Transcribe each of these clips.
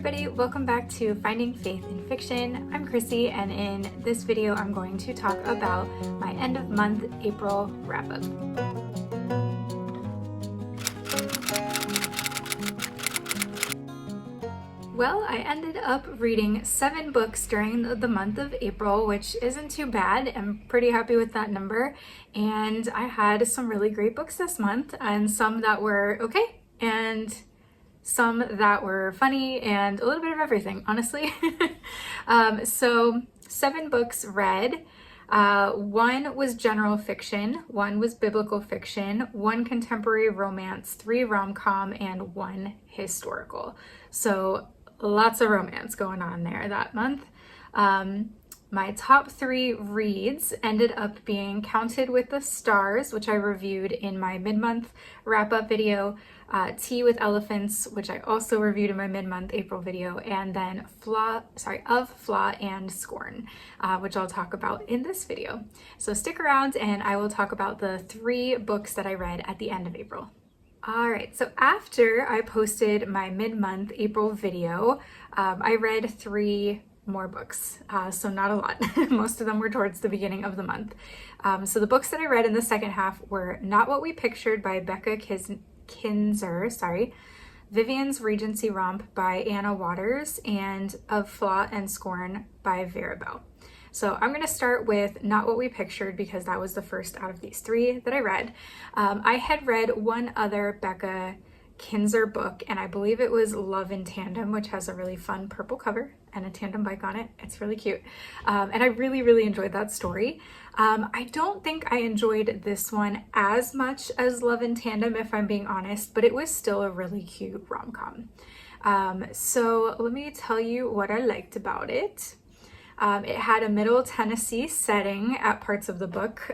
everybody, welcome back to Finding Faith in Fiction. I'm Chrissy, and in this video I'm going to talk about my end of month April wrap-up. Well, I ended up reading 7 books during the month of April, which isn't too bad. I'm pretty happy with that number, and I had some really great books this month, and some that were okay, and some that were funny, and a little bit of everything, honestly. So 7 books read. 1 was general fiction, 1 was biblical fiction, 1 contemporary romance, 3 rom-com, and 1 historical. So lots of romance going on there that month. My top 3 reads ended up being Counted with the Stars, which I reviewed in my mid-month wrap-up video, Tea with Elephants, which I also reviewed in my mid-month April video, and then Flaw and Scorn, which I'll talk about in this video. So stick around and I will talk about the 3 books that I read at the end of April. All right, so after I posted my mid-month April video, I read 3 more books, so not a lot. Most of them were towards the beginning of the month. So the books that I read in the second half were Not What We Pictured by Becca Kinzer, Vivienne's Regency Romp by Anna Waters, and Of Flaw and Scorn by Vera. So I'm going to start with Not What We Pictured because that was the first out of these 3 that I read. I had read one other Becca Kinzer book, and I believe it was Love in Tandem, which has a really fun purple cover and a tandem bike on it. It's really cute. And I really enjoyed that story. I don't think I enjoyed this one as much as Love in Tandem, if I'm being honest, but it was still a really cute rom-com. So let me tell you what I liked about it. It had a middle Tennessee setting at parts of the book.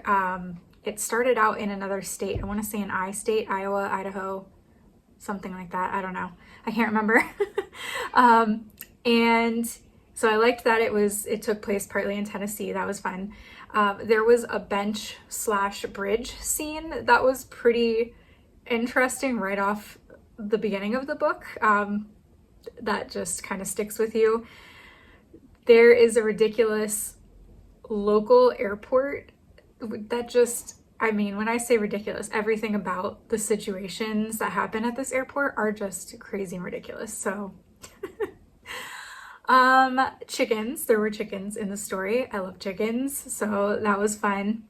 It started out in another state. I want to say an I state, Iowa, Idaho, something like that. I don't know. I can't remember. And so I liked that it took place partly in Tennessee. That was fun. There was a bench/bridge scene that was pretty interesting right off the beginning of the book. That just kind of sticks with you. There is a ridiculous local airport that just, I mean, when I say ridiculous, everything about the situations that happen at this airport are just crazy and ridiculous. So chickens, there were chickens in the story. I love chickens, so that was fun.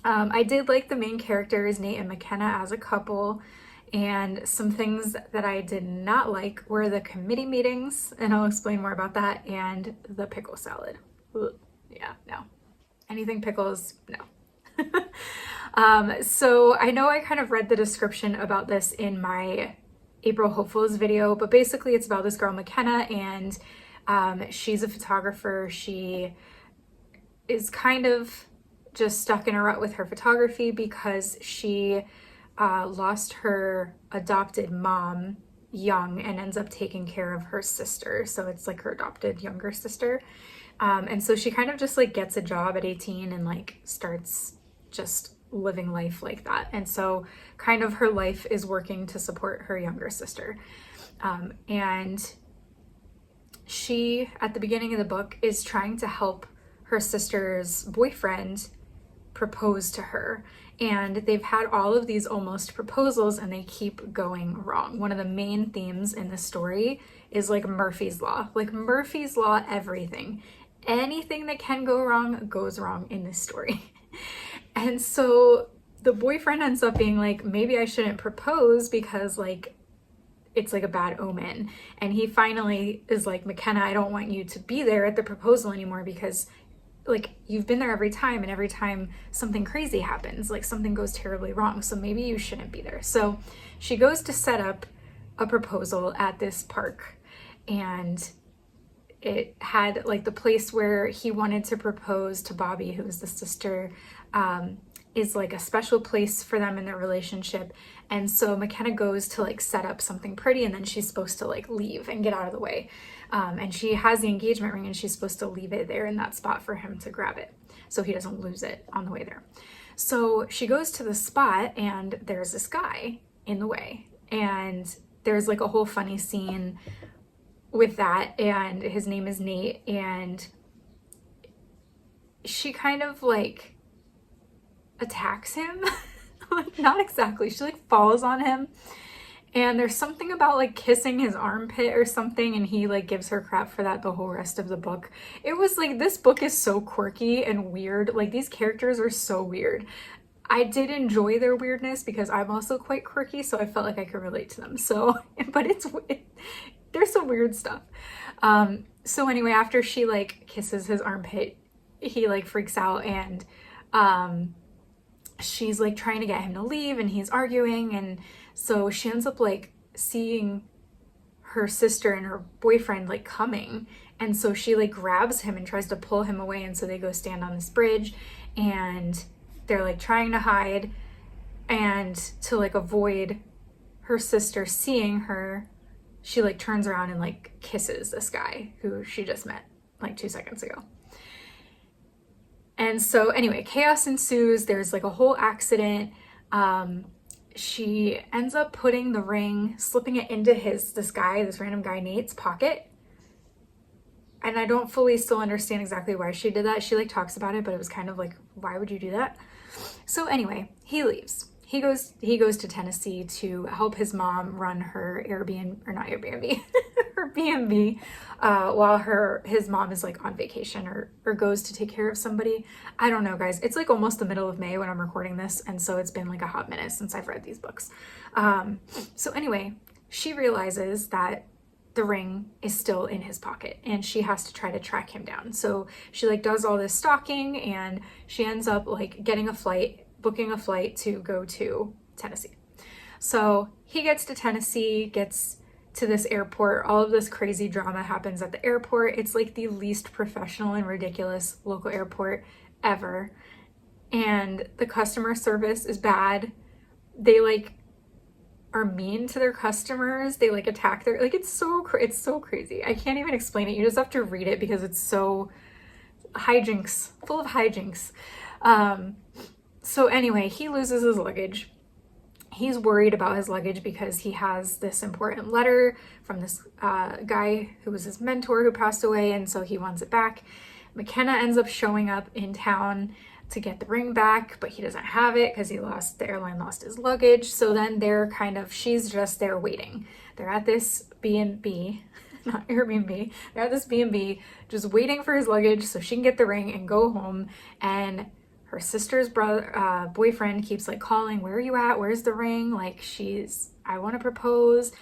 I did like the main characters, Nate and McKenna, as a couple, and some things that I did not like were the committee meetings, and I'll explain more about that, and the pickle salad. Ugh. Yeah, no. Anything pickles, no. So I know I kind of read the description about this in my April Hopefuls video, but basically it's about this girl McKenna, and she's a photographer. She is kind of just stuck in a rut with her photography because she lost her adopted mom young and ends up taking care of her sister. So it's like her adopted younger sister. And so she kind of just like gets a job at 18 and like starts just living life like that. And so kind of her life is working to support her younger sister. And she, at the beginning of the book, is trying to help her sister's boyfriend propose to her. And they've had all of these almost proposals and they keep going wrong. One of the main themes in the story is like Murphy's Law. Like Murphy's Law, everything. Anything that can go wrong goes wrong in this story. And so the boyfriend ends up being like, maybe I shouldn't propose because like it's like a bad omen. And he finally is like, McKenna, I don't want you to be there at the proposal anymore because like you've been there every time, and every time something crazy happens, like something goes terribly wrong. So maybe you shouldn't be there. So she goes to set up a proposal at this park, and it had like the place where he wanted to propose to Bobby, who is the sister, is like a special place for them in their relationship. And so McKenna goes to like set up something pretty, and then she's supposed to like leave and get out of the way. And she has the engagement ring and she's supposed to leave it there in that spot for him to grab it so he doesn't lose it on the way there. So she goes to the spot and there's this guy in the way, and there's like a whole funny scene with that, and his name is Nate, and she kind of like attacks him. Like, not exactly, she like falls on him, and there's something about like kissing his armpit or something, and he like gives her crap for that the whole rest of the book. It was like, this book is so quirky and weird. Like, these characters are so weird. I did enjoy their weirdness because I'm also quite quirky, so I felt like I could relate to them. So, but there's some weird stuff. So anyway, after she like kisses his armpit, he like freaks out, and she's like trying to get him to leave, and he's arguing, and so she ends up like seeing her sister and her boyfriend like coming, and so she like grabs him and tries to pull him away, and so they go stand on this bridge, and they're like trying to hide, and to like avoid her sister seeing her, she like turns around and like kisses this guy who she just met like 2 seconds ago. And so anyway, chaos ensues. There's like a whole accident. She ends up putting the ring, slipping it into this random guy Nate's pocket. And I don't fully still understand exactly why she did that. She like talks about it, but it was kind of like, why would you do that? So anyway, he leaves. He goes to Tennessee to help his mom run her Airbnb, or not Airbnb, her B&B, while his mom is like on vacation or goes to take care of somebody. I don't know, guys. It's like almost the middle of May when I'm recording this, and so it's been like a hot minute since I've read these books. So anyway, she realizes that the ring is still in his pocket, and she has to try to track him down. So she like does all this stalking, and she ends up like booking a flight to go to Tennessee. So he gets to Tennessee, gets to this airport. All of this crazy drama happens at the airport. It's like the least professional and ridiculous local airport ever. And the customer service is bad. They like are mean to their customers. They like attack it's so crazy. I can't even explain it. You just have to read it because it's so hijinks, full of hijinks. So anyway, he loses his luggage. He's worried about his luggage because he has this important letter from this guy who was his mentor who passed away, and so he wants it back. McKenna ends up showing up in town to get the ring back, but he doesn't have it because the airline lost his luggage. So then she's just there waiting. They're at this B&B, not Airbnb. They're at this B&B just waiting for his luggage so she can get the ring and go home. And her sister's boyfriend keeps like calling, where are you at? Where's the ring? Like, I want to propose.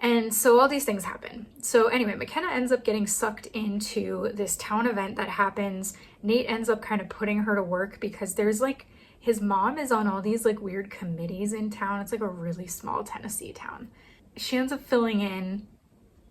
And so all these things happen. So anyway, McKenna ends up getting sucked into this town event that happens. Nate ends up kind of putting her to work because there's like, his mom is on all these like weird committees in town. It's like a really small Tennessee town. She ends up filling in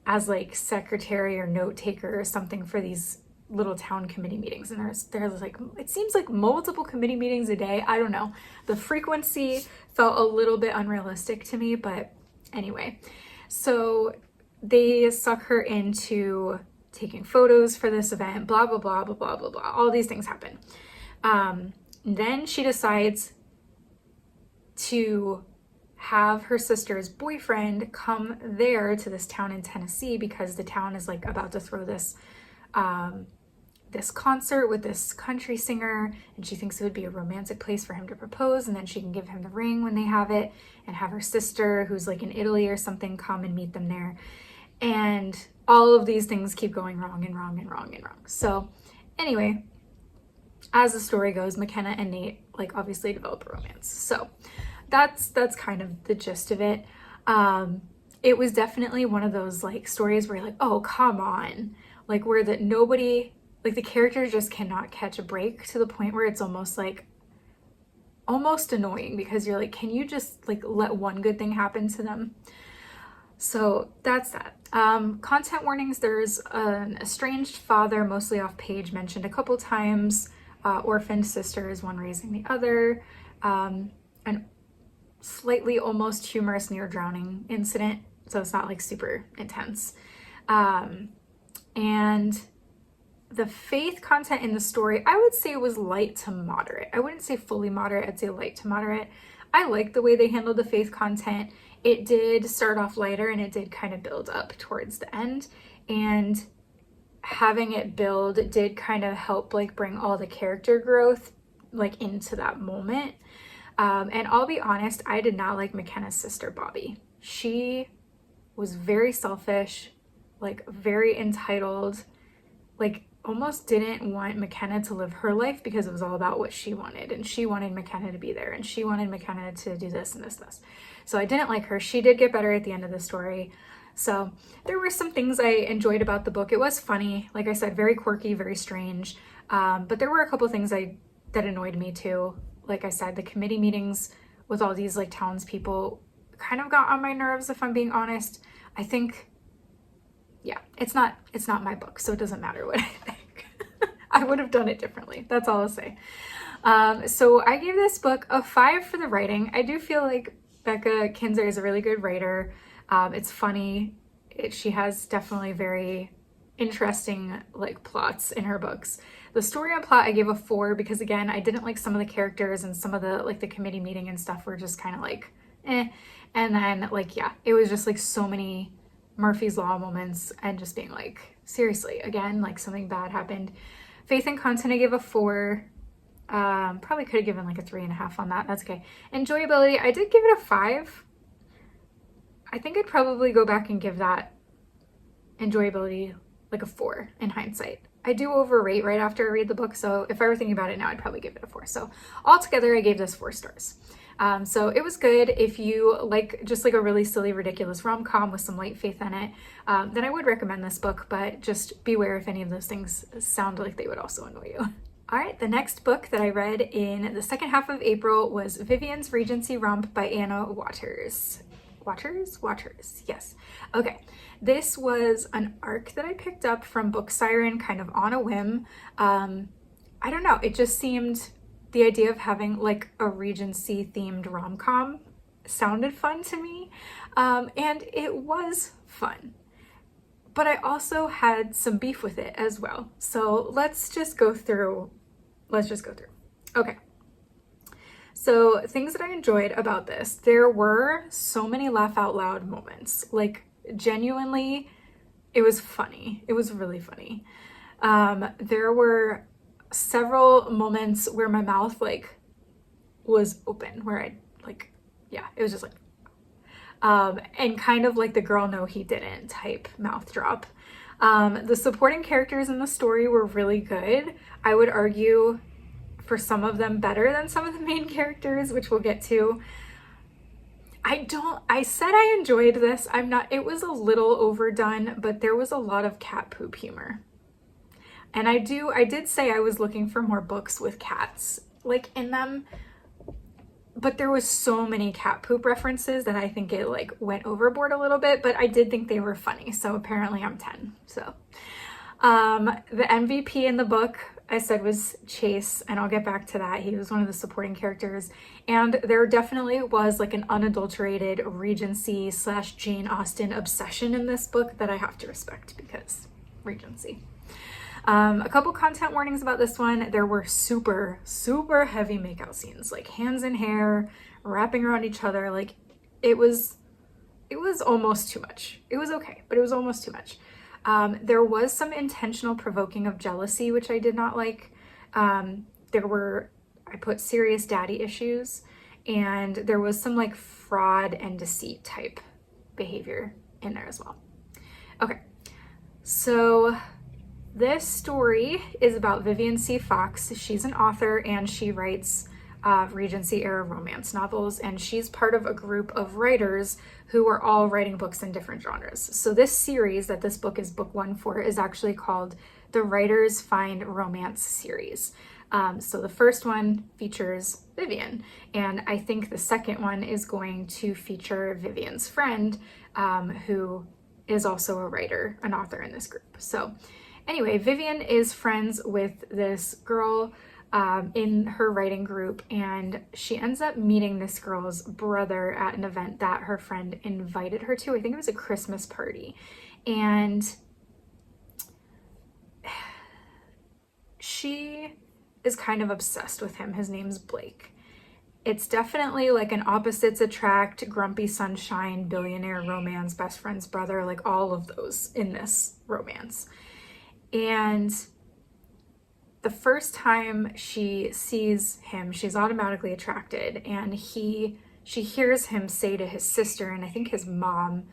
as like secretary or note taker or something for these little town committee meetings, and there's like, it seems like multiple committee meetings a day. I don't know, the frequency felt a little bit unrealistic to me, but anyway, so they suck her into taking photos for this event, blah blah blah blah blah blah blah. All these things happen. Then she decides to have her sister's boyfriend come there to this town in Tennessee because the town is like about to throw this concert with this country singer, and she thinks it would be a romantic place for him to propose, and then she can give him the ring when they have it, and have her sister, who's like in Italy or something, come and meet them there. And all of these things keep going wrong and wrong and wrong and wrong. So anyway, as the story goes, McKenna and Nate like obviously develop a romance. So that's kind of the gist of it. It was definitely one of those like stories where you're like, oh, come on. Like, where the characters just cannot catch a break, to the point where it's almost annoying, because you're like, can you just like let one good thing happen to them? So that's that. Content warnings. There's an estranged father, mostly off page, mentioned a couple times. Orphaned sisters, one raising the other. An slightly almost humorous near drowning incident, so it's not like super intense. And the faith content in the story, I would say, was light to moderate. I wouldn't say fully moderate, I'd say light to moderate. I like the way they handled the faith content. it did start off lighter and it did kind of build up towards the end, and having it build did kind of help like bring all the character growth like into that moment. And I'll be honest, I did not like McKenna's sister Bobby. She was very selfish, like very entitled, like almost didn't want McKenna to live her life because it was all about what she wanted, and she wanted McKenna to be there, and she wanted McKenna to do this and this. So I didn't like her. She did get better at the end of the story. So there were some things I enjoyed about the book. It was funny, like I said, very quirky, very strange. But there were a couple things that annoyed me too. Like I said, the committee meetings with all these like townspeople kind of got on my nerves, if I'm being honest. I think, yeah, it's not my book, so it doesn't matter what I think. I would have done it differently. That's all I'll say. So I gave this book a 5 for the writing. I do feel like Becca Kinzer is a really good writer. It's funny. She has definitely very interesting like plots in her books. The story and plot I gave a 4 because again, I didn't like some of the characters, and some of the like the committee meeting and stuff were just kind of like eh. And then like, yeah, it was just like so many Murphy's Law moments and just being like, seriously, again, like something bad happened. Faith and content I gave a 4. Probably could have given like a 3.5 on that. That's okay. Enjoyability, I did give it a 5. I think I'd probably go back and give that enjoyability like a 4 in hindsight. I do overrate right after I read the book, so if I were thinking about it now, I'd probably give it a 4. So altogether, I gave this 4 stars. So it was good. If you like just like a really silly, ridiculous rom-com with some light faith in it, then I would recommend this book, but just beware if any of those things sound like they would also annoy you. All right, the next book that I read in the second half of April was Vivienne's Regency Romp by Anna Waters. Waters, yes. Okay, this was an arc that I picked up from Book Siren kind of on a whim. I don't know, it just seemed, the idea of having like a Regency themed rom-com sounded fun to me, and it was fun. But I also had some beef with it as well. So let's just go through. Okay. So things that I enjoyed about this, there were so many laugh out loud moments. Like genuinely, it was funny. It was really funny. There were several moments where my mouth like was open, where I like, yeah, it was just like, and kind of like the girl no he didn't type mouth drop. The supporting characters in the story were really good. I would argue for some of them better than some of the main characters, which we'll get to. I said I enjoyed this. It was a little overdone, but there was a lot of cat poop humor. And I did say I was looking for more books with cats like in them, but there was so many cat poop references that I think it like went overboard a little bit, but I did think they were funny. So apparently I'm 10. So, the MVP in the book I said was Chase, and I'll get back to that. He was one of the supporting characters, and there definitely was like an unadulterated Regency / Jane Austen obsession in this book that I have to respect because Regency. A couple content warnings about this one. There were super, super heavy makeout scenes, like hands in hair, wrapping around each other. Like it was almost too much. It was okay, but it was almost too much. There was some intentional provoking of jealousy, which I did not like. I put serious daddy issues, and there was some like fraud and deceit type behavior in there as well. Okay, so this story is about Vivienne C. Fox. She's an author and she writes Regency era romance novels, and she's part of a group of writers who are all writing books in different genres. So this series that this book is book 1 for is actually called the Writers Find Romance series. So the first one features Vivienne, and I think the second one is going to feature Vivienne's friend, who is also a writer, an author in this group. So anyway, Vivienne is friends with this girl in her writing group, and she ends up meeting this girl's brother at an event that her friend invited her to. I think it was a Christmas party, and she is kind of obsessed with him. His name's Blake, It's definitely like an opposites attract, grumpy sunshine, billionaire romance, best friend's brother, like all of those in this romance. And the first time she sees him, she's automatically attracted, and she hears him say to his sister, and I think his mom,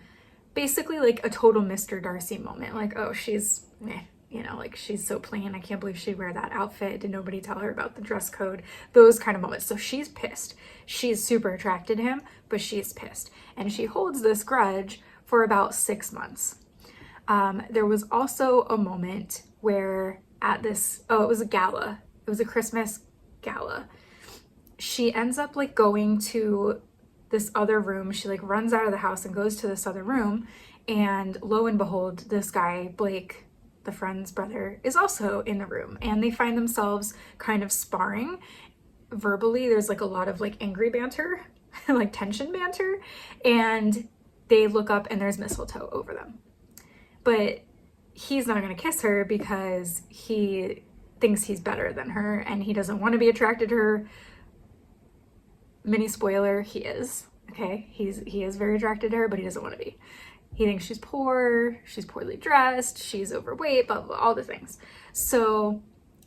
basically like a total Mr. Darcy moment, like, oh, she's you know, like, she's so plain, I can't believe she'd wear that outfit, did nobody tell her about the dress code, those kind of moments. So she's pissed, she's super attracted to him, but she's pissed, and she holds this grudge for about 6 months. There was also a moment where at this, it was a gala, it was a Christmas gala, she ends up like going to this other room, she like runs out of the house and goes to this other room, and lo and behold, this guy, Blake, the friend's brother, is also in the room, and they find themselves kind of sparring verbally. There's like a lot of like angry banter, like tension banter, and they look up and there's mistletoe over them. But he's not going to kiss her because he thinks he's better than her and he doesn't want to be attracted to her. Mini spoiler, he is. Okay, he is very attracted to her, but he doesn't want to be. He thinks she's poor, she's poorly dressed, she's overweight, blah, blah, blah, all the things. So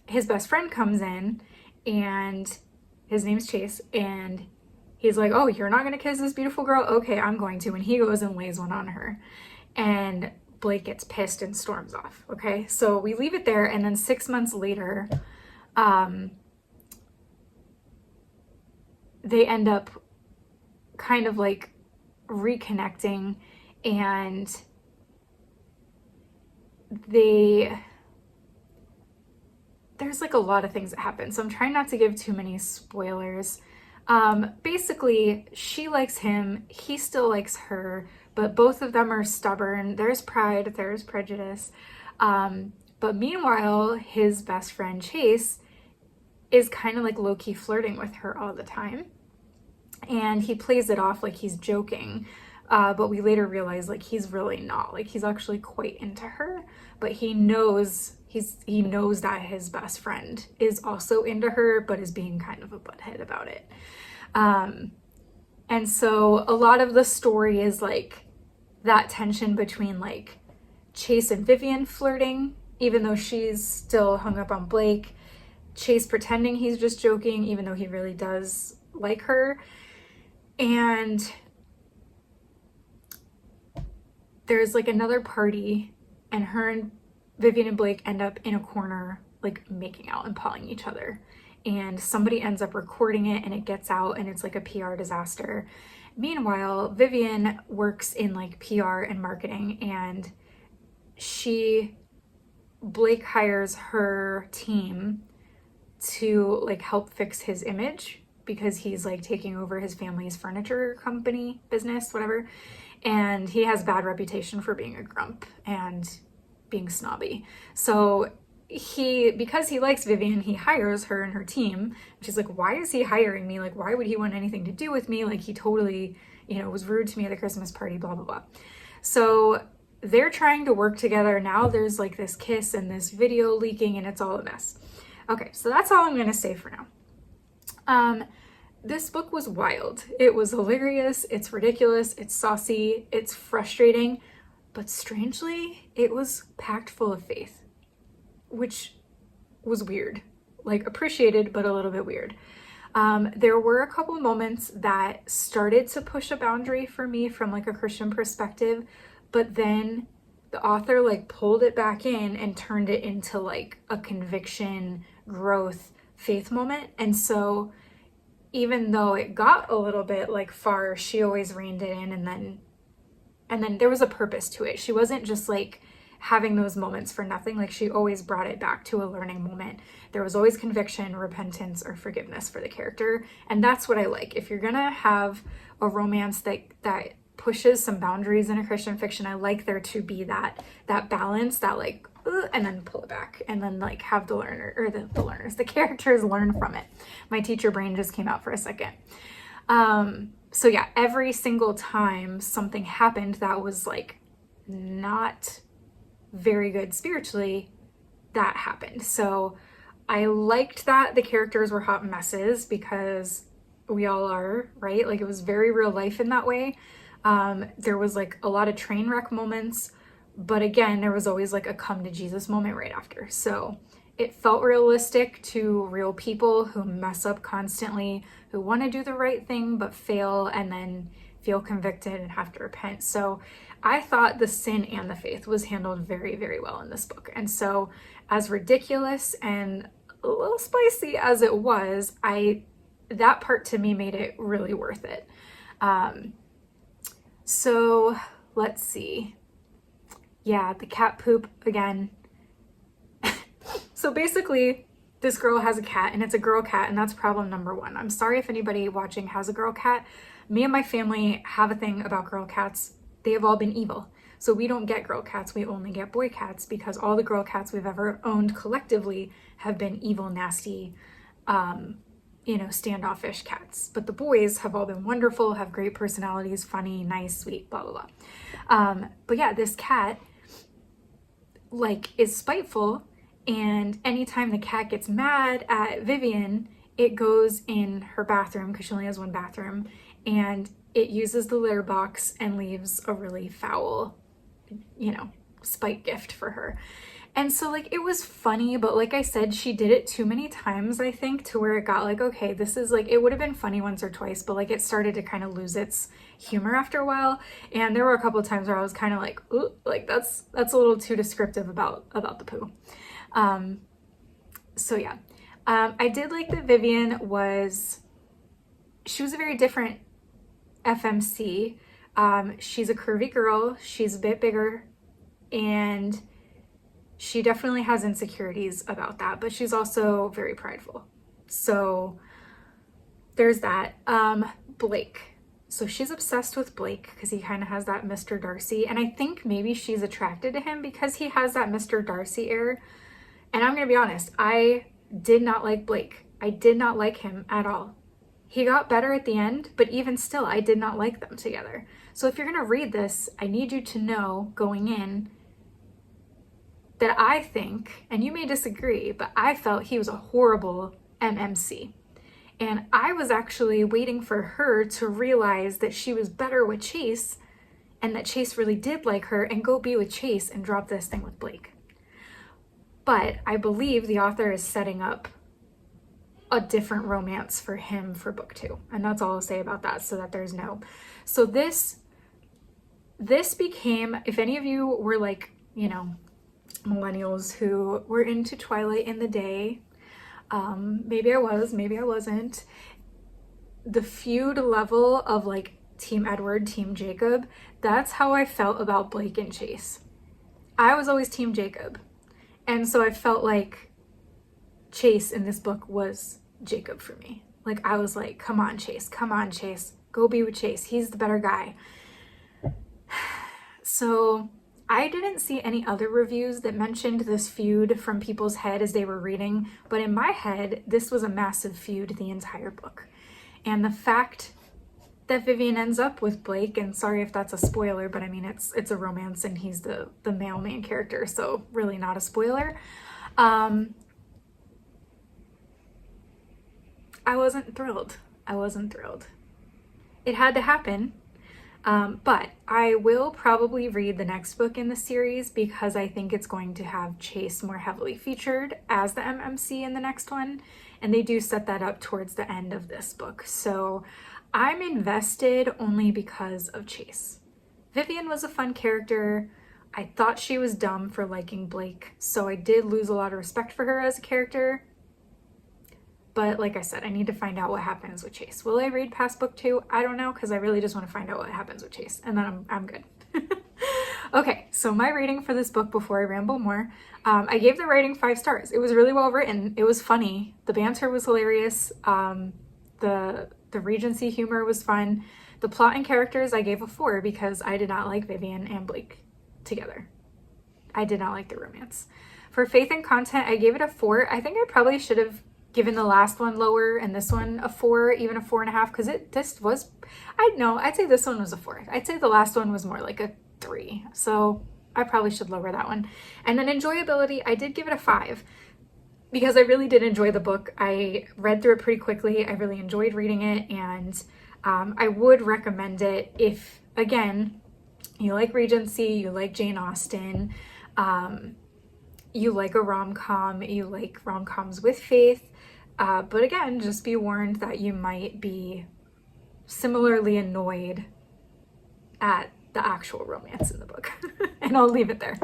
his best friend comes in, and his name's Chase, and he's like, oh, you're not gonna kiss this beautiful girl? Okay, I'm going to. And he goes and lays one on her. And Blake gets pissed and storms off, okay? So we leave it there, and then 6 months later, they end up kind of like reconnecting, and there's like a lot of things that happen, so I'm trying not to give too many spoilers. Basically, she likes him, he still likes her, but both of them are stubborn. There's pride, there's prejudice. But meanwhile, his best friend Chase is kind of like low-key flirting with her all the time, and he plays it off like he's joking. But we later realize like he's really not, like he's actually quite into her, but he knows that his best friend is also into her, but is being kind of a butthead about it. And so a lot of the story is like that tension between like Chase and Vivienne flirting, even though she's still hung up on Blake, Chase pretending he's just joking, even though he really does like her. And there's like another party, and her and Vivienne and Blake end up in a corner like making out and pawing each other, and somebody ends up recording it and it gets out and it's like a PR disaster. Meanwhile, Vivienne works in like PR and marketing, and Blake hires her team to like help fix his image because he's like taking over his family's furniture company business, whatever. And he has bad reputation for being a grump and being snobby. So because he likes Vivienne, he hires her and her team. She's like, why is he hiring me? Like, why would he want anything to do with me? Like, he totally, was rude to me at the Christmas party, blah, blah, blah. So they're trying to work together. Now there's like this kiss and this video leaking, and it's all a mess. Okay, so that's all I'm going to say for now. This book was wild. It was hilarious, it's ridiculous, it's saucy, it's frustrating, but strangely, it was packed full of faith, which was weird. Like, appreciated, but a little bit weird. There were a couple moments that started to push a boundary for me from like a Christian perspective, but then the author like pulled it back in and turned it into like a conviction, growth, faith moment. And so even though it got a little bit like far, she always reined it in, and then there was a purpose to it. She wasn't just like having those moments for nothing. Like, she always brought it back to a learning moment. There was always conviction, repentance, or forgiveness for the character. And that's what I like. If you're gonna have a romance that pushes some boundaries in a Christian fiction, I like there to be that balance, that like, and then pull it back, and then like have the characters learn from it. My teacher brain just came out for a second. So yeah, every single time something happened that was like not very good spiritually, that happened. So I liked that the characters were hot messes, because we all are, right? Like it was very real life in that way. There was like a lot of train wreck moments, but again, there was always like a come to Jesus moment right after. So it felt realistic to real people who mess up constantly, who want to do the right thing but fail and then feel convicted and have to repent. So I thought the sin and the faith was handled very, very well in this book. And so as ridiculous and a little spicy as it was, that part to me made it really worth it. So let's see. Yeah, the cat poop again. So basically, this girl has a cat and it's a girl cat, and that's problem number one. I'm sorry if anybody watching has a girl cat. Me and my family have a thing about girl cats. They have all been evil. So we don't get girl cats, we only get boy cats, because all the girl cats we've ever owned collectively have been evil, nasty, standoffish cats. But the boys have all been wonderful, have great personalities, funny, nice, sweet, blah, blah, blah. But yeah, this cat, like, is spiteful, and anytime the cat gets mad at Vivienne, it goes in her bathroom, because she only has one bathroom, and it uses the litter box and leaves a really foul, spite gift for her. And so like it was funny, but like I said, she did it too many times, I think, to where it got like, okay, this is like, it would have been funny once or twice, but like it started to kind of lose its humor after a while. And there were a couple of times where I was kind of like, ooh, like that's a little too descriptive about the poo. So yeah, I did like that Vivienne she was a very different FMC. She's a curvy girl, she's a bit bigger, and she definitely has insecurities about that, but she's also very prideful. So there's that. Blake. So she's obsessed with Blake because he kind of has that Mr. Darcy, and I think maybe she's attracted to him because he has that Mr. Darcy air. And I'm gonna be honest, I did not like Blake. I did not like him at all. He got better at the end, but even still, I did not like them together. So if you're gonna read this, I need you to know going in that I think, and you may disagree, but I felt he was a horrible MMC. And I was actually waiting for her to realize that she was better with Chase and that Chase really did like her and go be with Chase and drop this thing with Blake. But I believe the author is setting up a different romance for him for book 2. And that's all I'll say about that, so that there's no. So this became, if any of you were like, millennials who were into Twilight in the day, maybe I was, maybe I wasn't, the feud level of like Team Edward, Team Jacob, that's how I felt about Blake and Chase. I was always Team Jacob. And so I felt like Chase in this book was Jacob for me. Like I was like, come on Chase, go be with Chase, he's the better guy. So I didn't see any other reviews that mentioned this feud from people's head as they were reading, but in my head, this was a massive feud the entire book. And the fact that Vivienne ends up with Blake, and sorry if that's a spoiler, but I mean, it's a romance and he's the male main character, so really not a spoiler. I wasn't thrilled. It had to happen. But I will probably read the next book in the series because I think it's going to have Chase more heavily featured as the MMC in the next one. And they do set that up towards the end of this book. So I'm invested only because of Chase. Vivienne was a fun character. I thought she was dumb for liking Blake. So I did lose a lot of respect for her as a character. But like I said, I need to find out what happens with Chase. Will I read past book 2? I don't know, because I really just want to find out what happens with Chase. And then I'm good. Okay, so my rating for this book before I ramble more. I gave the writing 5 stars. It was really well written. It was funny. The banter was hilarious. The Regency humor was fun. The plot and characters I gave a 4 because I did not like Vivienne and Blake together. I did not like the romance. For faith and content, I gave it a 4. I think I probably should have given the last one lower and this one a 4, even a 4.5, because I'd say this one was a 4. I'd say the last one was more like a 3, so I probably should lower that one. And then enjoyability, I did give it a 5. because I really did enjoy the book. I read through it pretty quickly. I really enjoyed reading it, and I would recommend it if, again, you like Regency, you like Jane Austen, you like a rom-com, you like rom-coms with faith, but again, just be warned that you might be similarly annoyed at the actual romance in the book. And I'll leave it there.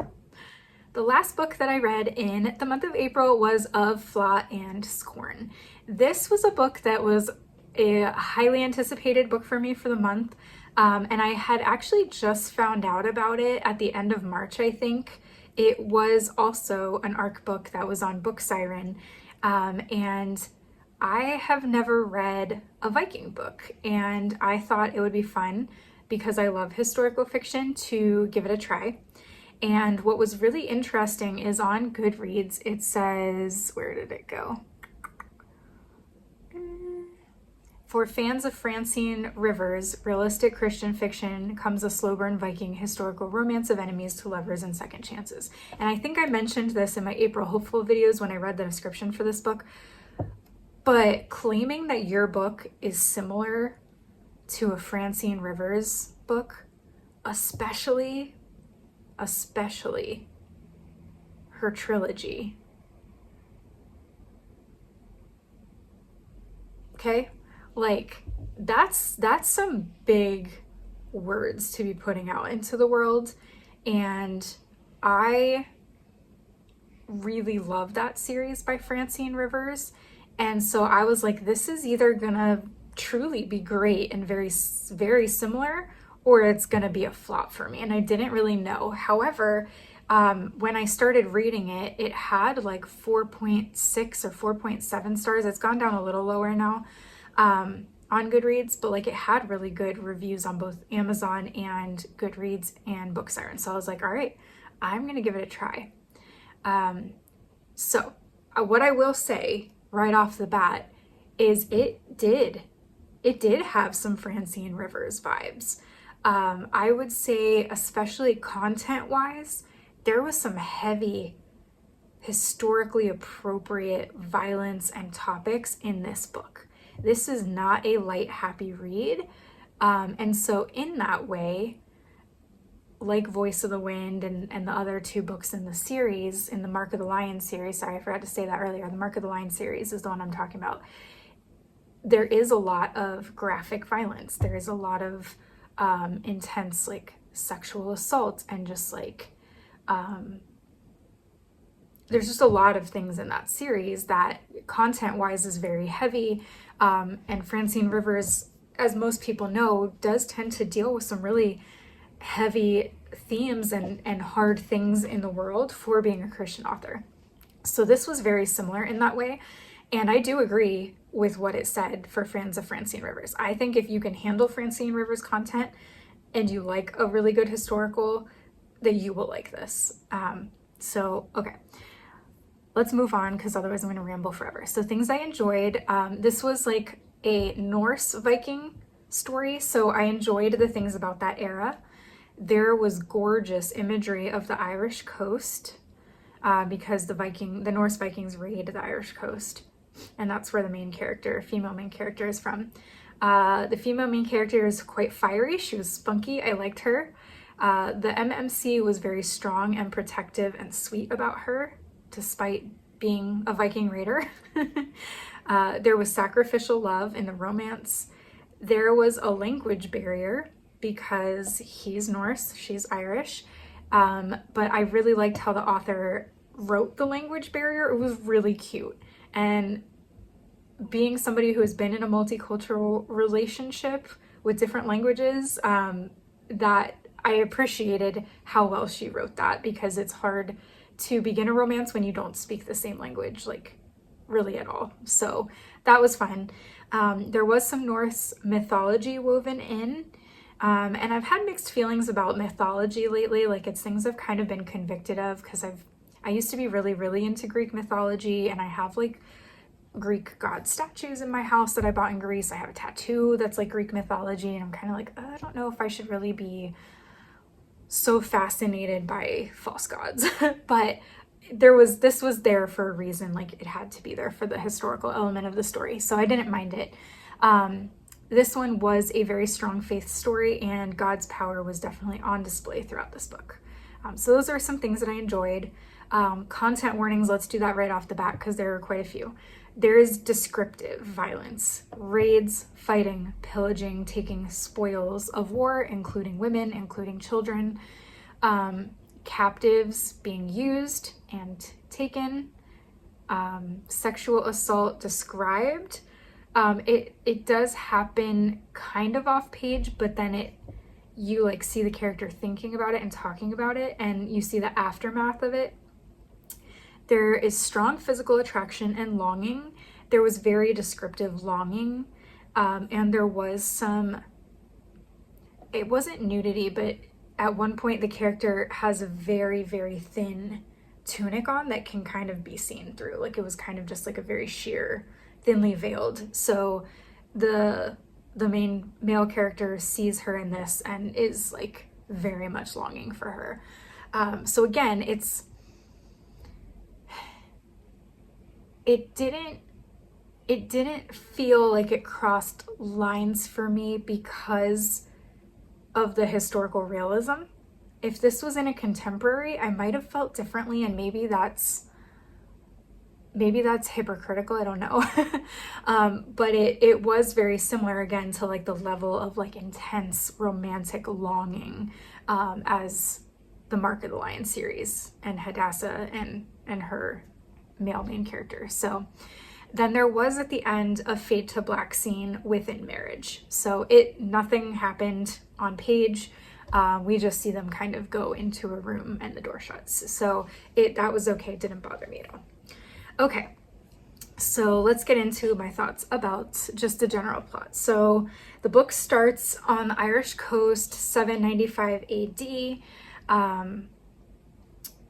The last book that I read in the month of April was of Flaw and Scorn. This was a book that was a highly anticipated book for me for the month, and I had actually just found out about it at the end of March, I think. It was also an ARC book that was on Bookstagram, and I have never read a Viking book, and I thought it would be fun because I love historical fiction to give it a try. And what was really interesting is on Goodreads, it says, where did it go? For fans of Francine Rivers' realistic Christian fiction comes a slow burn Viking historical romance of enemies to lovers and second chances. And I think I mentioned this in my April Hopeful videos when I read the description for this book, but claiming that your book is similar to a Francine Rivers book, especially her trilogy. Okay? Like, that's some big words to be putting out into the world, and I really love that series by Francine Rivers, and so I was like, this is either gonna truly be great and very, very similar, or it's gonna be a flop for me, and I didn't really know. However, when I started reading it, it had like 4.6 or 4.7 stars. It's gone down a little lower now on Goodreads, but like it had really good reviews on both Amazon and Goodreads and Bookstagram. So I was like, all right, I'm gonna give it a try. What I will say right off the bat is it did have some Francine Rivers vibes. I would say, especially content-wise, there was some heavy, historically appropriate violence and topics in this book. This is not a light, happy read. And so in that way, like Voice of the Wind and the other two books in the series, in the Mark of the Lion series, sorry, I forgot to say that earlier, the Mark of the Lion series is the one I'm talking about. There is a lot of graphic violence. There is a lot of intense like sexual assault, and just like there's just a lot of things in that series that content wise is very heavy, and Francine Rivers, as most people know, does tend to deal with some really heavy themes and hard things in the world for being a Christian author. So this was very similar in that way, and I do agree with what it said for fans of Francine Rivers. I think if you can handle Francine Rivers content and you like a really good historical, that you will like this. Okay, let's move on, because otherwise I'm going to ramble forever. So things I enjoyed, this was like a Norse Viking story, so I enjoyed the things about that era. There was gorgeous imagery of the Irish coast, because the Norse Vikings raid the Irish coast, and that's where the female main character is from. The female main character is quite fiery. She was spunky. I liked her. The MMC was very strong and protective and sweet about her, despite being a Viking raider. There was sacrificial love in the romance. There was a language barrier because he's Norse, she's Irish. But I really liked how the author wrote the language barrier. It was really cute. And being somebody who has been in a multicultural relationship with different languages, that I appreciated how well she wrote that, because it's hard to begin a romance when you don't speak the same language, like really at all. So that was fun. There was some Norse mythology woven in, and I've had mixed feelings about mythology lately. Like, it's things I've kind of been convicted of, because I used to be really, really into Greek mythology, and I have like Greek god statues in my house that I bought in Greece. I have a tattoo that's like Greek mythology, and I'm kind of like, I don't know if I should really be so fascinated by false gods. But this was there for a reason. Like, it had to be there for the historical element of the story, so I didn't mind it. This one was a very strong faith story, and God's power was definitely on display throughout this book. So those are some things that I enjoyed. Content warnings, let's do that right off the bat because there are quite a few. There is descriptive violence, raids, fighting, pillaging, taking spoils of war, including women, including children, captives being used and taken, sexual assault described. It does happen kind of off page, but then you like see the character thinking about it and talking about it, and you see the aftermath of it. There is strong physical attraction and longing. There was very descriptive longing, and there was it wasn't nudity, but at one point the character has a very, very thin tunic on that can kind of be seen through. Like, it was kind of just like a very sheer, thinly veiled. So the main male character sees her in this and is like very much longing for her. So again, it didn't feel like it crossed lines for me because of the historical realism. If this was in a contemporary, I might have felt differently, and maybe that's hypocritical, I don't know. But it was very similar again to like the level of like intense romantic longing as the Mark of the Lion series and Hadassah and her male main character. So then there was at the end a fade to black scene within marriage. So nothing happened on page. We just see them kind of go into a room and the door shuts. So that was okay. It didn't bother me at all. Okay, so let's get into my thoughts about just the general plot. So the book starts on the Irish coast, 795 AD.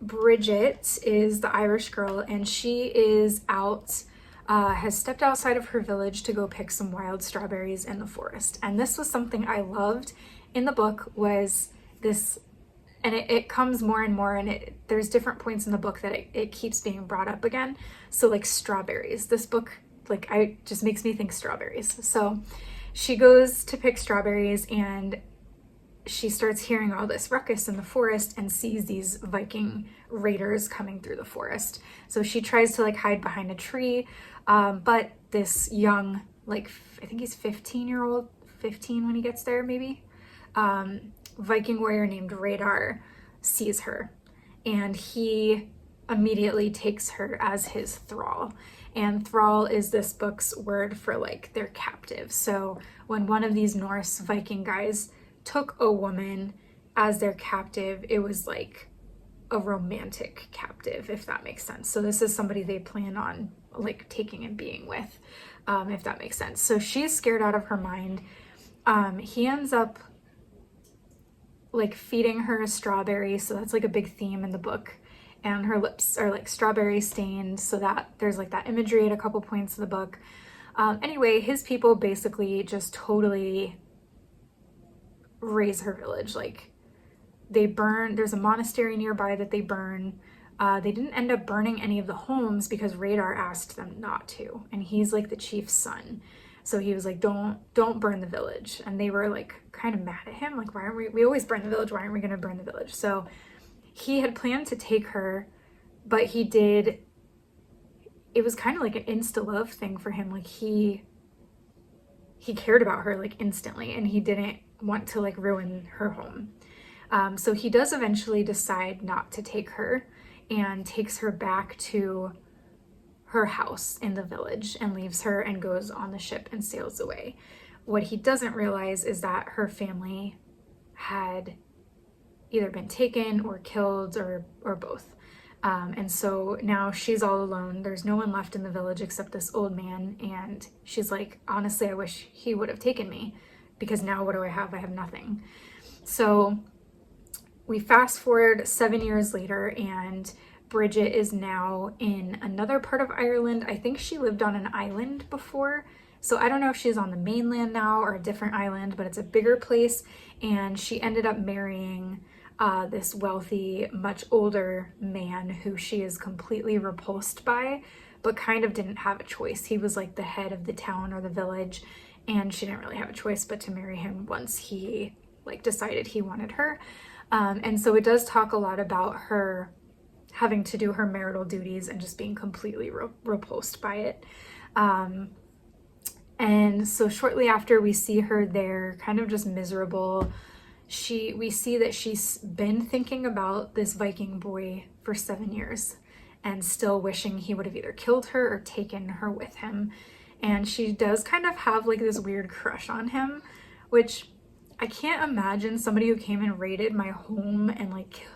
Bridget is the Irish girl, and she is has stepped outside of her village to go pick some wild strawberries in the forest. And this was something I loved in the book, was this, and it comes more and more, and there's different points in the book that it keeps being brought up again. So like strawberries, this book, like, just makes me think strawberries. So she goes to pick strawberries, and she starts hearing all this ruckus in the forest and sees these Viking raiders coming through the forest. So she tries to like hide behind a tree, but this young, like, I think he's 15 when he gets there, maybe, Viking warrior named Radar sees her, and he immediately takes her as his thrall. And thrall is this book's word for like their captive. So when one of these Norse Viking guys took a woman as their captive, it was like a romantic captive, if that makes sense. So this is somebody they plan on like taking and being with, if that makes sense. So she's scared out of her mind. He ends up like feeding her a strawberry, so that's like a big theme in the book, and her lips are like strawberry stained, so that there's like that imagery at a couple points in the book. Anyway, his people basically just totally raise her village. Like, they burn, there's a monastery nearby that they burn. They didn't end up burning any of the homes because Radar asked them not to, and he's like the chief's son. So he was like, don't burn the village. And they were like kind of mad at him. Like, why aren't we always burn the village. Why aren't we going to burn the village? So he had planned to take her, but it was kind of like an insta-love thing for him. Like, he cared about her like instantly, and he didn't want to like ruin her home. So he does eventually decide not to take her, and takes her back to her house in the village and leaves her and goes on the ship and sails away. What he doesn't realize is that her family had either been taken or killed or both. And so now she's all alone. There's no one left in the village except this old man. And she's like, honestly, I wish he would have taken me, because now what do I have? I have nothing. So we fast forward 7 years later, and Bridget is now in another part of Ireland. I think she lived on an island before, so I don't know if she's on the mainland now or a different island, but it's a bigger place. And she ended up marrying this wealthy, much older man who she is completely repulsed by, but kind of didn't have a choice. He was like the head of the town or the village, and she didn't really have a choice but to marry him once he like decided he wanted her. And so it does talk a lot about her having to do her marital duties and just being completely repulsed by it. And so shortly after, we see her there kind of just miserable. We see that she's been thinking about this Viking boy for 7 years and still wishing he would have either killed her or taken her with him. And she does kind of have like this weird crush on him, which I can't imagine somebody who came and raided my home and like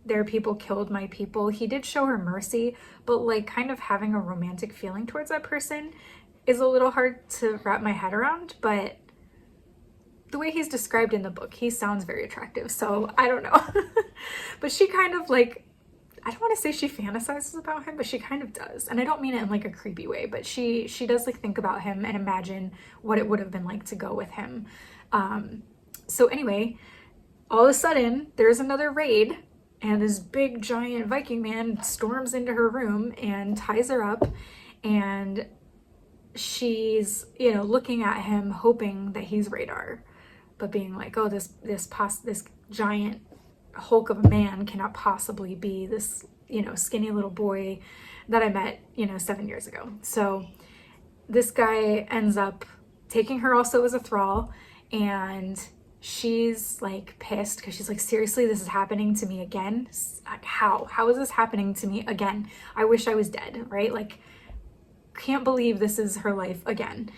their people killed my people. He did show her mercy, but like kind of having a romantic feeling towards that person is a little hard to wrap my head around, but the way he's described in the book, he sounds very attractive, so I don't know. But she kind of like, I don't want to say she fantasizes about him, but she kind of does. And I don't mean it in like a creepy way, but she does like think about him and imagine what it would have been like to go with him. So anyway, all of a sudden there's another raid, and this big giant Viking man storms into her room and ties her up, and she's, you know, looking at him hoping that he's Radar, but being like, oh, this giant hulk of a man cannot possibly be this, you know, skinny little boy that I met, you know, 7 years ago. So this guy ends up taking her also as a thrall, and she's like pissed because she's like, seriously, this is happening to me again? Like, how is this happening to me again? I wish I was dead, right? Like, can't believe this is her life again.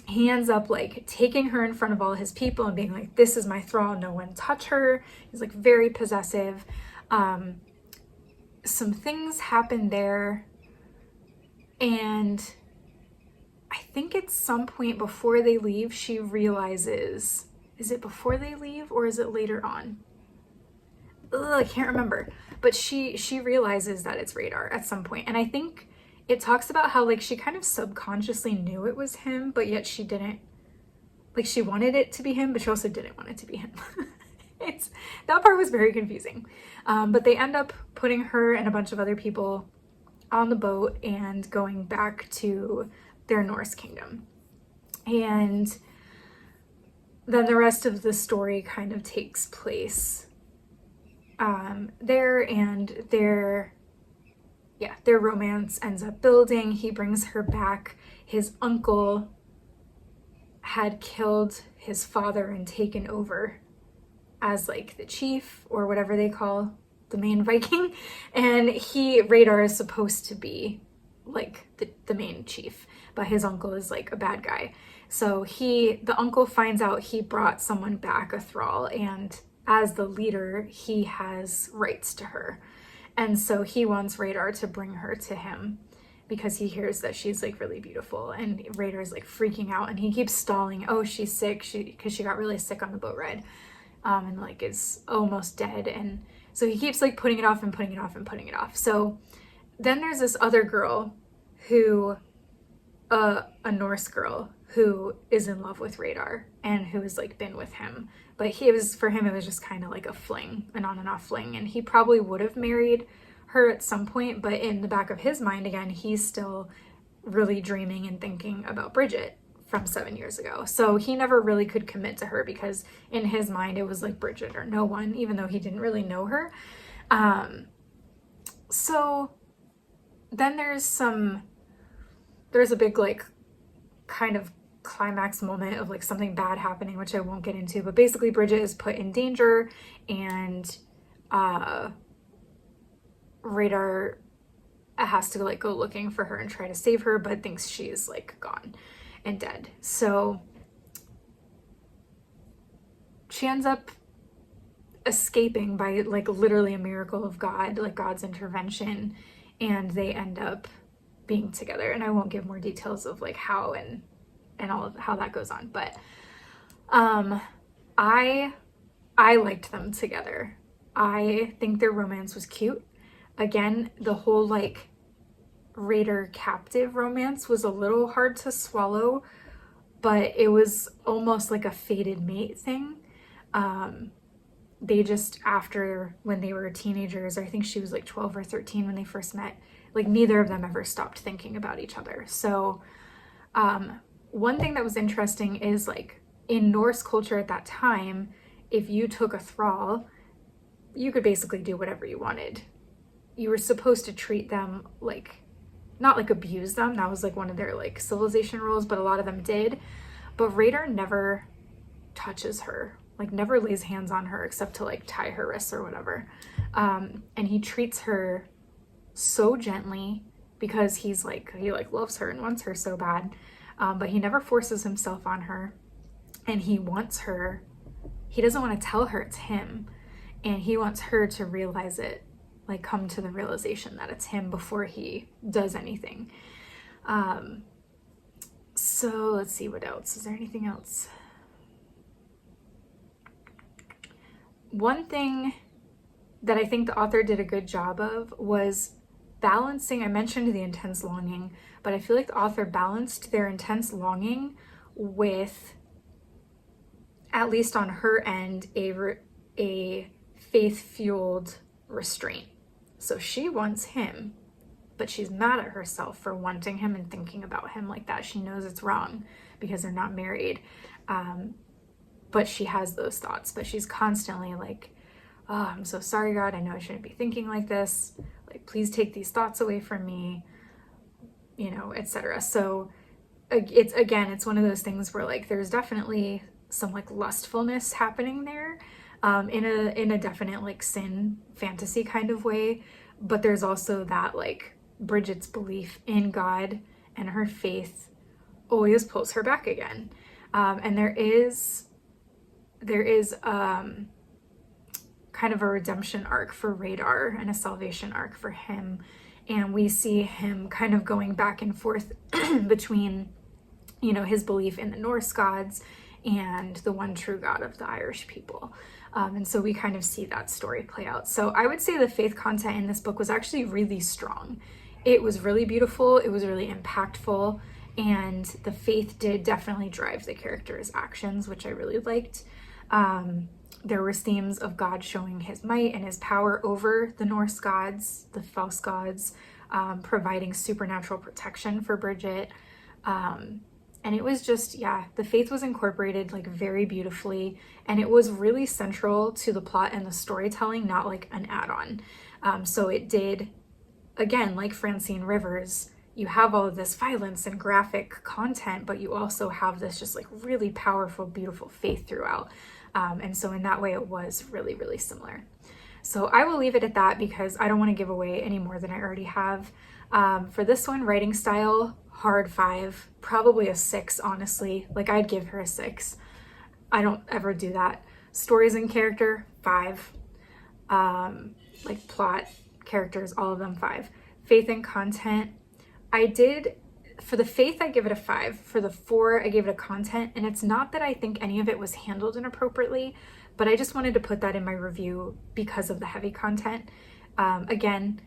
He ends up like taking her in front of all his people and being like, this is my thrall, no one touch her. He's like very possessive. Some things happen there, and I think at some point before they leave, she realizes, is it before they leave or is it later on? I can't remember, but she realizes that it's Radar at some point. And I think it talks about how like she kind of subconsciously knew it was him, but yet she didn't, like she wanted it to be him, but she also didn't want it to be him. That part was very confusing. But they end up putting her and a bunch of other people on the boat and going back to their Norse kingdom. And then the rest of the story kind of takes place there, and their romance ends up building. He brings her back. His uncle had killed his father and taken over as like the chief or whatever they call the main Viking, and Radar is supposed to be like the main chief, but his uncle is like a bad guy. So the uncle finds out he brought someone back, a thrall, and as the leader, he has rights to her. And so he wants Radar to bring her to him because he hears that she's like really beautiful, and Radar's like freaking out, and he keeps stalling. Oh, she's sick, because she got really sick on the boat ride, and like is almost dead. And so he keeps like putting it off and putting it off and putting it off. So then there's this other girl who, a Norse girl who is in love with Radar and who has like been with him. But for him, it was just kind of like a fling, an on and off fling. And he probably would have married her at some point, but in the back of his mind, again, he's still really dreaming and thinking about Bridget from 7 years ago. So he never really could commit to her because in his mind, it was like Bridget or no one, even though he didn't really know her. So then there's a big like kind of climax moment of like something bad happening, which I won't get into, but basically Bridget is put in danger, and Radar has to like go looking for her and try to save her, but thinks she's like gone and dead. So she ends up escaping by like literally a miracle of God, like God's intervention, and they end up being together. And I won't give more details of like how and all of how that goes on, but I liked them together. I think their romance was cute. Again, the whole like Radar captive romance was a little hard to swallow, but it was almost like a fated mate thing. they just, after when they were teenagers, I think she was like 12 or 13 when they first met, like neither of them ever stopped thinking about each other. So one thing that was interesting is like in Norse culture at that time, if you took a thrall, you could basically do whatever you wanted. You were supposed to treat them like, not like abuse them. That was like one of their like civilization rules, but a lot of them did. But Radar never touches her, like never lays hands on her except to like tie her wrists or whatever. And he treats her so gently because he loves her and wants her so bad. But he never forces himself on her, and he wants her, he doesn't want to tell her it's him, and he wants her to realize it, like come to the realization that it's him before he does anything. So let's see, what else? Is there anything else? One thing that I think the author did a good job of was balancing, I mentioned the intense longing, but I feel like the author balanced their intense longing with, at least on her end, a faith-fueled restraint. So she wants him, but she's mad at herself for wanting him and thinking about him like that. She knows it's wrong because they're not married. But she has those thoughts, but she's constantly like, oh, I'm so sorry, God. I know I shouldn't be thinking like this. Like, please take these thoughts away from me, you know, etc. So it's one of those things where like there's definitely some like lustfulness happening there, in a definite like sin fantasy kind of way, but there's also that like Bridget's belief in God and her faith always pulls her back again. And there is kind of a redemption arc for Radar and a salvation arc for him, and we see him kind of going back and forth between, you know, his belief in the Norse gods and the one true God of the Irish people. And so we kind of see that story play out. So I would say the faith content in this book was actually really strong. It was really beautiful, it was really impactful, and the faith did definitely drive the characters' actions, which I really liked. There were themes of God showing his might and his power over the Norse gods, the false gods, providing supernatural protection for Bridget. And it was just, yeah, the faith was incorporated like very beautifully, and it was really central to the plot and the storytelling, not like an add-on. So it did, again, like Francine Rivers, you have all of this violence and graphic content, but you also have this just like really powerful, beautiful faith throughout. And so in that way, it was really, really similar. So I will leave it at that because I don't want to give away any more than I already have. For this one, writing style, hard 5, probably a 6, honestly. Like, I'd give her a 6. I don't ever do that. Stories and character, 5. Like plot, characters, all of them 5. Faith and content, for the faith, I give it a 5. For the 4, I gave it a content. And it's not that I think any of it was handled inappropriately, but I just wanted to put that in my review because of the heavy content. Again,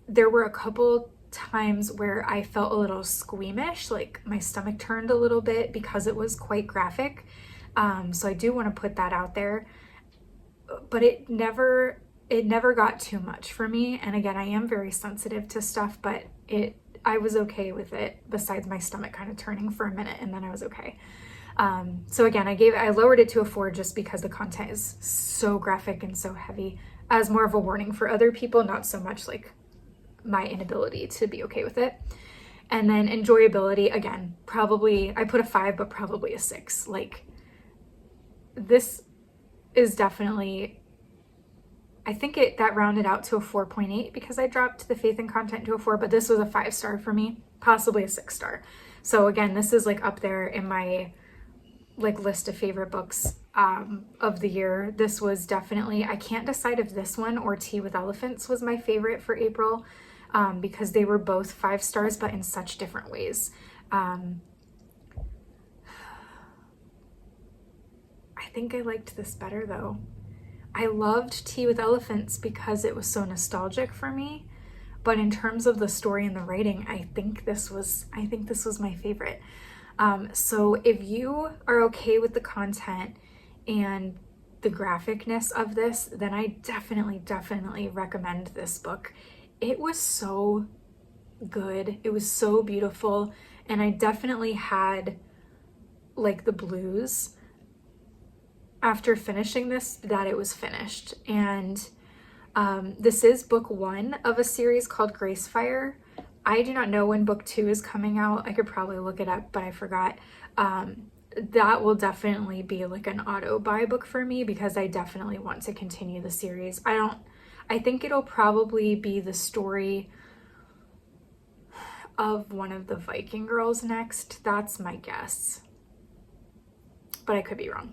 there were a couple times where I felt a little squeamish, like my stomach turned a little bit because it was quite graphic. So I do want to put that out there, but it never got too much for me. And again, I am very sensitive to stuff, but I was okay with it, besides my stomach kind of turning for a minute, and then I was okay. So again, I lowered it to a 4 just because the content is so graphic and so heavy, as more of a warning for other people, not so much like my inability to be okay with it. And then enjoyability, again, probably, I put a 5, but probably a 6. Like, this is definitely, I think that rounded out to a 4.8 because I dropped the faith and content to a 4, but this was a 5-star for me, possibly a 6-star. So again, this is like up there in my like list of favorite books of the year. This was definitely, I can't decide if this one or Tea with Elephants was my favorite for April, because they were both 5 stars, but in such different ways. I think I liked this better though. I loved Tea with Elephants because it was so nostalgic for me, but in terms of the story and the writing, I think this was my favorite. So if you are okay with the content and the graphicness of this, then I definitely recommend this book. It was so good. It was so beautiful. And I definitely had like the blues after finishing this that it was finished. And this is book 1 of a series called Gracefire. I do not know when book 2 is coming out. I could probably look it up, but I forgot. That will definitely be like an auto buy book for me because I definitely want to continue the series. I think it'll probably be the story of one of the Viking girls next. That's my guess, but I could be wrong.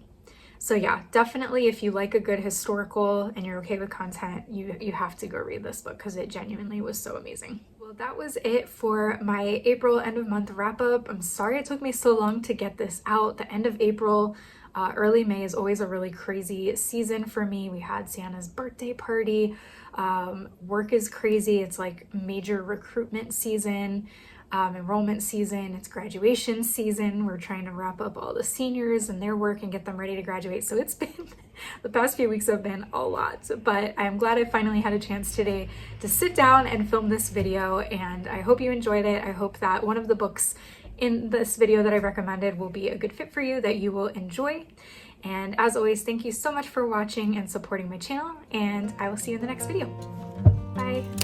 So yeah, definitely if you like a good historical and you're okay with content, you have to go read this book because it genuinely was so amazing. Well, that was it for my April end of month wrap up. I'm sorry it took me so long to get this out. The end of April, early May is always a really crazy season for me. We had Sienna's birthday party. Work is crazy. It's like major recruitment season. Enrollment season, it's graduation season. We're trying to wrap up all the seniors and their work and get them ready to graduate. So it's been, the past few weeks have been a lot, but I'm glad I finally had a chance today to sit down and film this video, and I hope you enjoyed it. I hope that one of the books in this video that I recommended will be a good fit for you, that you will enjoy. And as always, thank you so much for watching and supporting my channel, and I will see you in the next video. Bye.